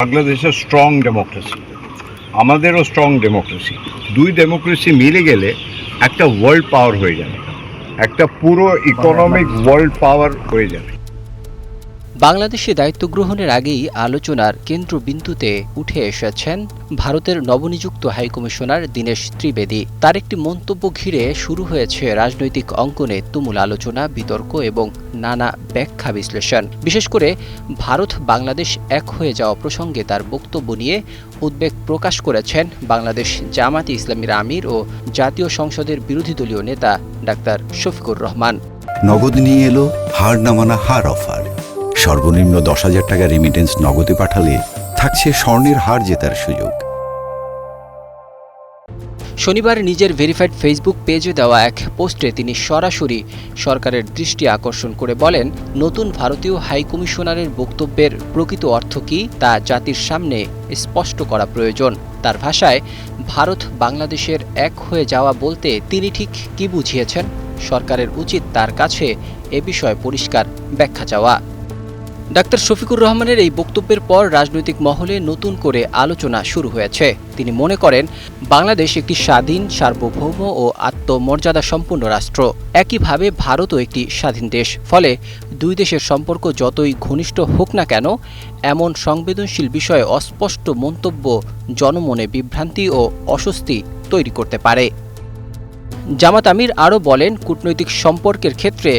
বাংলাদেশের strong democracy, আমাদেরও strong democracy, দুই ডেমোক্রেসি মিলে গেলে একটা ওয়ার্ল্ড পাওয়ার হয়ে যাবে, একটা পুরো ইকোনমিক ওয়ার্ল্ড পাওয়ার হয়ে যাবে। বাংলাদেশে দায়িত্ব গ্রহণের আগেই আলোচনার কেন্দ্রবিন্দুতে উঠে এসেছেন ভারতের নবনিযুক্ত হাইকমিশনার দীনেশ ত্রিবেদী। তার একটি মন্তব্য ঘিরে শুরু হয়েছে রাজনৈতিক অঙ্গনে তুমুল আলোচনা, বিতর্ক এবং নানা ব্যাখ্যা বিশ্লেষণ। বিশেষ করে ভারত বাংলাদেশ এক হয়ে যাওয়া প্রসঙ্গে তার বক্তব্য নিয়ে উদ্বেগ প্রকাশ করেছেন বাংলাদেশ জামায়াতে ইসলামীর আমির ও জাতীয় সংসদের বিরোধী দলীয় নেতা ডাক্তার শফিকুর রহমান। নগদ নিয়ে এলো হার না মানা হার অফার। সর্বনিম্ন 10,000 টাকা রেমিটেন্স নগদে পাঠালে থাকছে স্বর্ণের হার জেতার সুযোগ। শনিবার নিজের ভেরিফাইড ফেসবুক পেজে দেওয়া এক পোস্টে তিনি সরাসরি সরকারের দৃষ্টি আকর্ষণ করে বলেন, নতুন ভারতীয় হাইকমিশনারের বক্তব্যের প্রকৃত অর্থ কী তা জাতির সামনে স্পষ্ট করা প্রয়োজন। তার ভাষায়, ভারত বাংলাদেশের এক হয়ে যাওয়া বলতে তিনি ঠিক কী বুঝিয়েছেন? সরকারের উচিত তার কাছে এ বিষয়ে পরিষ্কার ব্যাখ্যা চাওয়া। ডাক্তার শফিকুর রহমানের এই বক্তব্যের পর রাজনৈতিক মহলে নতুন করে আলোচনা শুরু হয়েছে। তিনি মনে করেন, বাংলাদেশ একটি স্বাধীন, সার্বভৌম ও আত্মমর্যাদা সম্পন্ন রাষ্ট্র। একইভাবে ভারতও একটি স্বাধীন দেশ। ফলে দুই দেশের সম্পর্ক যতই ঘনিষ্ঠ হোক না কেন, এমন সংবেদনশীল বিষয়ে অস্পষ্ট মন্তব্য জনমনে বিভ্রান্তি ও অস্বস্তি তৈরি করতে পারে। জামাত আমির আরও বলেন, কূটনৈতিক সম্পর্কের ক্ষেত্রে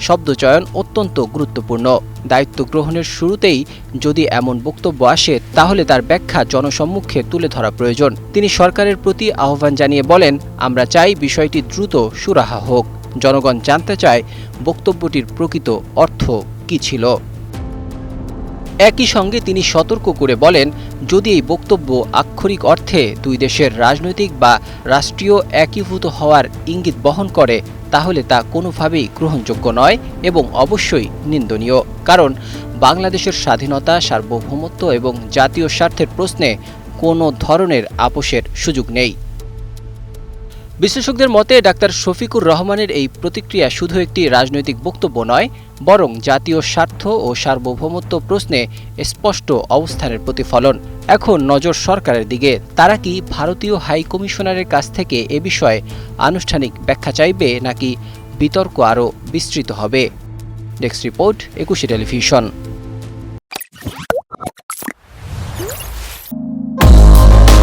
শব্দচয়ন অত্যন্ত গুরুত্বপূর্ণ। দায়িত্ব গ্রহণের শুরুতেই যদি এমন বক্তব্য আসে, তাহলে তার ব্যাখ্যা জনসম্মুখে তুলে ধরা প্রয়োজন। তিনি সরকারের প্রতি আহ্বান জানিয়ে বলেন, আমরা চাই বিষয়টি দ্রুত সুরাহা হোক। জনগণ জানতে চায় বক্তব্যটির প্রকৃত অর্থ কী ছিল। একই সঙ্গে তিনি সতর্ক করে বলেন, যদি এই বক্তব্য আক্ষরিক অর্থে দুই দেশের রাজনৈতিক বা রাষ্ট্রীয় একীভূত হওয়ার ইঙ্গিত বহন করে, তাহলে তা কোনোভাবেই গ্রহণযোগ্য নয় এবং অবশ্যই নিন্দনীয়। কারণ বাংলাদেশের স্বাধীনতা, সার্বভৌমত্ব এবং জাতীয় স্বার্থের প্রশ্নে কোনো ধরনের আপোষের সুযোগ নেই। বিশ্লেষকদের মতে, ডাক্তার শফিকুর রহমানের এই প্রতিক্রিয়া শুধু একটি রাজনৈতিক বক্তব্য নয়, বরং জাতীয় স্বার্থ ও সার্বভৌমত্ব প্রশ্নে স্পষ্ট অবস্থানের প্রতিফলন। এখন নজর সরকারের দিকে। তারা কি ভারতীয় হাই কমিশনারের কাছ থেকে এ বিষয়ে আনুষ্ঠানিক ব্যাখ্যা চাইবে, নাকি বিতর্ক আরও বিস্তৃত হবে? Desk report, 21 television.